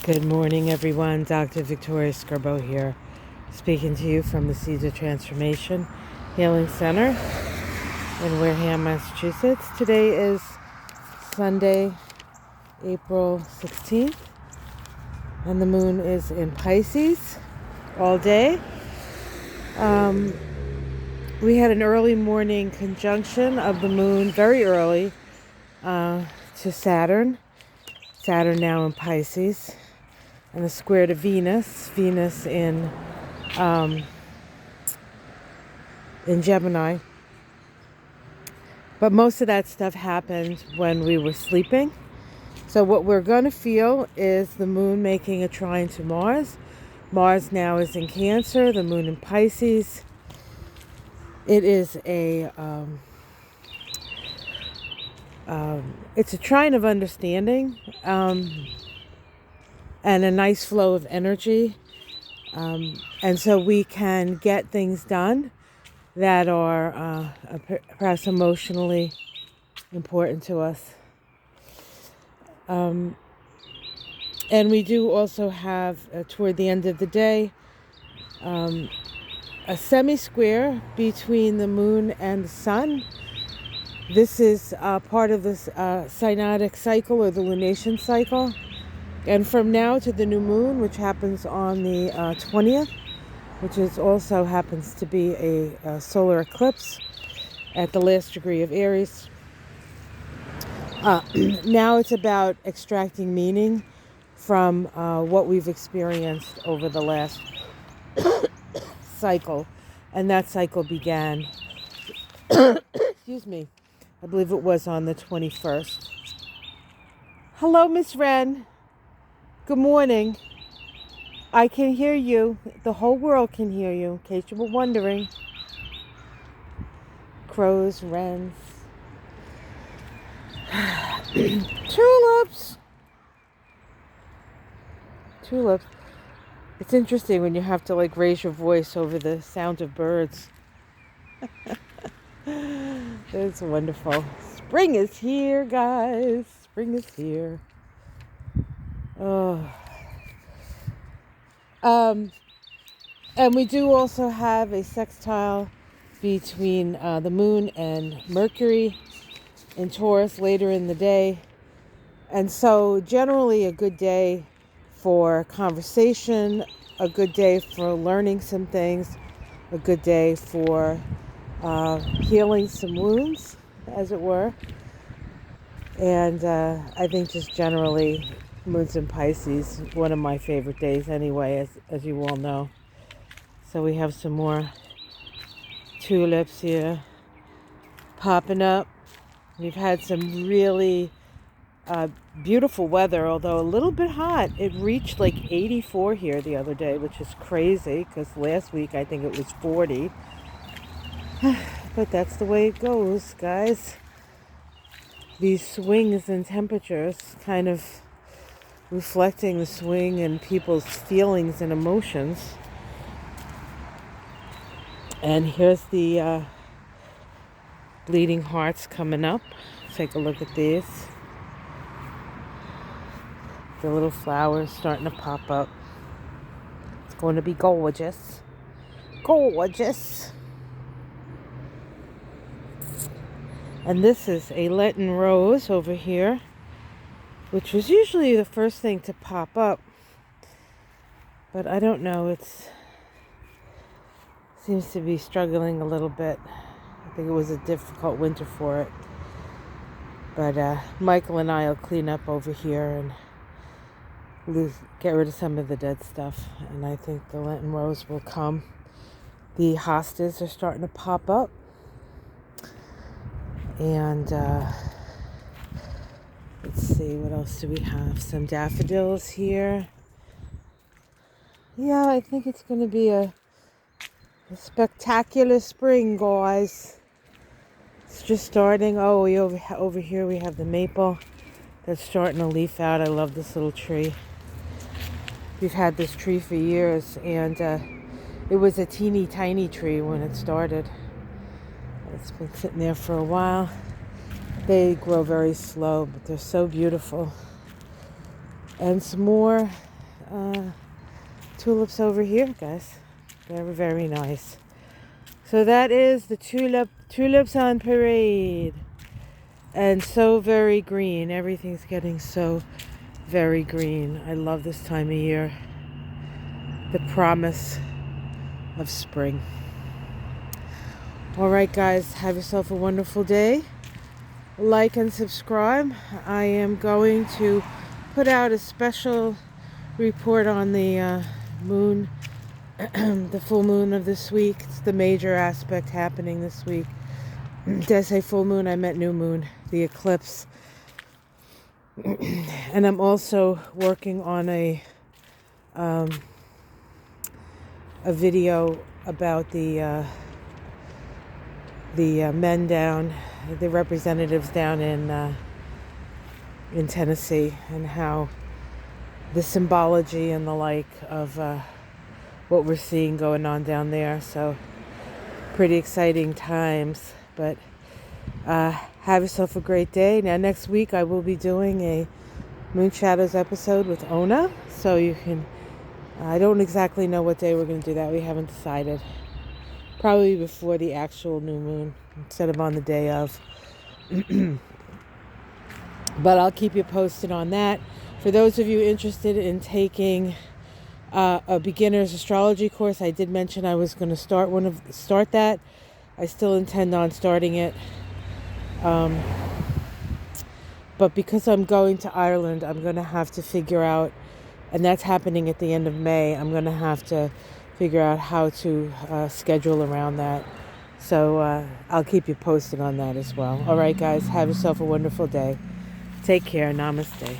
Good morning, everyone. Dr. Victoria Scarbo here, speaking to you from the Seeds of Transformation Healing Center in Wareham, Massachusetts. Today is Sunday, April 16th, and the moon is in Pisces all day. We had an early morning conjunction of the moon, very early, to Saturn. Saturn now in Pisces. And a square to Venus in Gemini. But most of that stuff happened when we were sleeping. So what we're going to feel is the moon making a trine to Mars. Mars now is in Cancer, the moon in Pisces. It is it's a trine of understanding. And a nice flow of energy. And so we can get things done that are perhaps emotionally important to us. And we do also have, toward the end of the day, a semi-square between the moon and the sun. This is part of this synodic cycle or the lunation cycle. And from now to the new moon, which happens on the 20th, which is also happens to be a solar eclipse at the last degree of Aries. Now it's about extracting meaning from what we've experienced over the last cycle. And that cycle began, excuse me, I believe it was on the 21st. Hello, Miss Wren. Good morning. I can hear you. The whole world can hear you, in case you were wondering. Crows, wrens. Tulips. Tulips. It's interesting when you have to raise your voice over the sound of birds. It's wonderful. Spring is here, guys. Spring is here. Oh. And we do also have a sextile between the moon and Mercury in Taurus later in the day. And so generally a good day for conversation, a good day for learning some things, a good day for healing some wounds, as it were. And I think just generally, moon's in Pisces, one of my favorite days anyway, as you all know. So we have some more tulips here popping up. We've had some really beautiful weather, although a little bit hot. It reached 84 here the other day, which is crazy because last week I think it was 40. But that's the way it goes, guys. These swings in temperatures kind of reflecting the swing in people's feelings and emotions. And here's the bleeding hearts coming up. Take a look at these. The little flowers starting to pop up. It's going to be gorgeous. Gorgeous. And this is a Lenten rose over here, which was usually the first thing to pop up. But I don't know, it seems to be struggling a little bit. I think it was a difficult winter for it. But Michael and I will clean up over here and get rid of some of the dead stuff. And I think the Lenten rose will come. The hostas are starting to pop up. And let's see, what else do we have? Some daffodils here. Yeah, I think it's going to be a spectacular spring, guys. It's just starting. Oh, over here we have the maple that's starting to leaf out. I love this little tree. We've had this tree for years, and it was a teeny tiny tree when it started. It's been sitting there for a while. They grow very slow, but they're so beautiful. And some more tulips over here, guys. They're very nice. So that is the tulips on parade. And so very green. Everything's getting so very green. I love this time of year. The promise of spring. All right, guys, have yourself a wonderful day. Like and subscribe. I am going to put out a special report on the moon, the full moon of this week. It's the major aspect happening this week. Did I say full moon? I meant new moon, the eclipse. And I'm also working on a video about the men down, the representatives down in Tennessee, and how the symbology and the like of what we're seeing going on down there. So pretty exciting times. But have yourself a great day. Now next week I will be doing a Moon Shadows episode with Ona, so you can, I don't exactly know what day we're going to do that. We haven't decided. Probably before the actual new moon instead of on the day of. But I'll keep you posted on that. For those of you interested in taking a beginner's astrology course, I did mention I was going to start that. I still intend on starting it. But because I'm going to Ireland, I'm going to have to figure out, and that's happening at the end of May, I'm going to have to figure out how to schedule around that. So I'll keep you posted on that as well. All right, guys, have yourself a wonderful day. Take care. Namaste.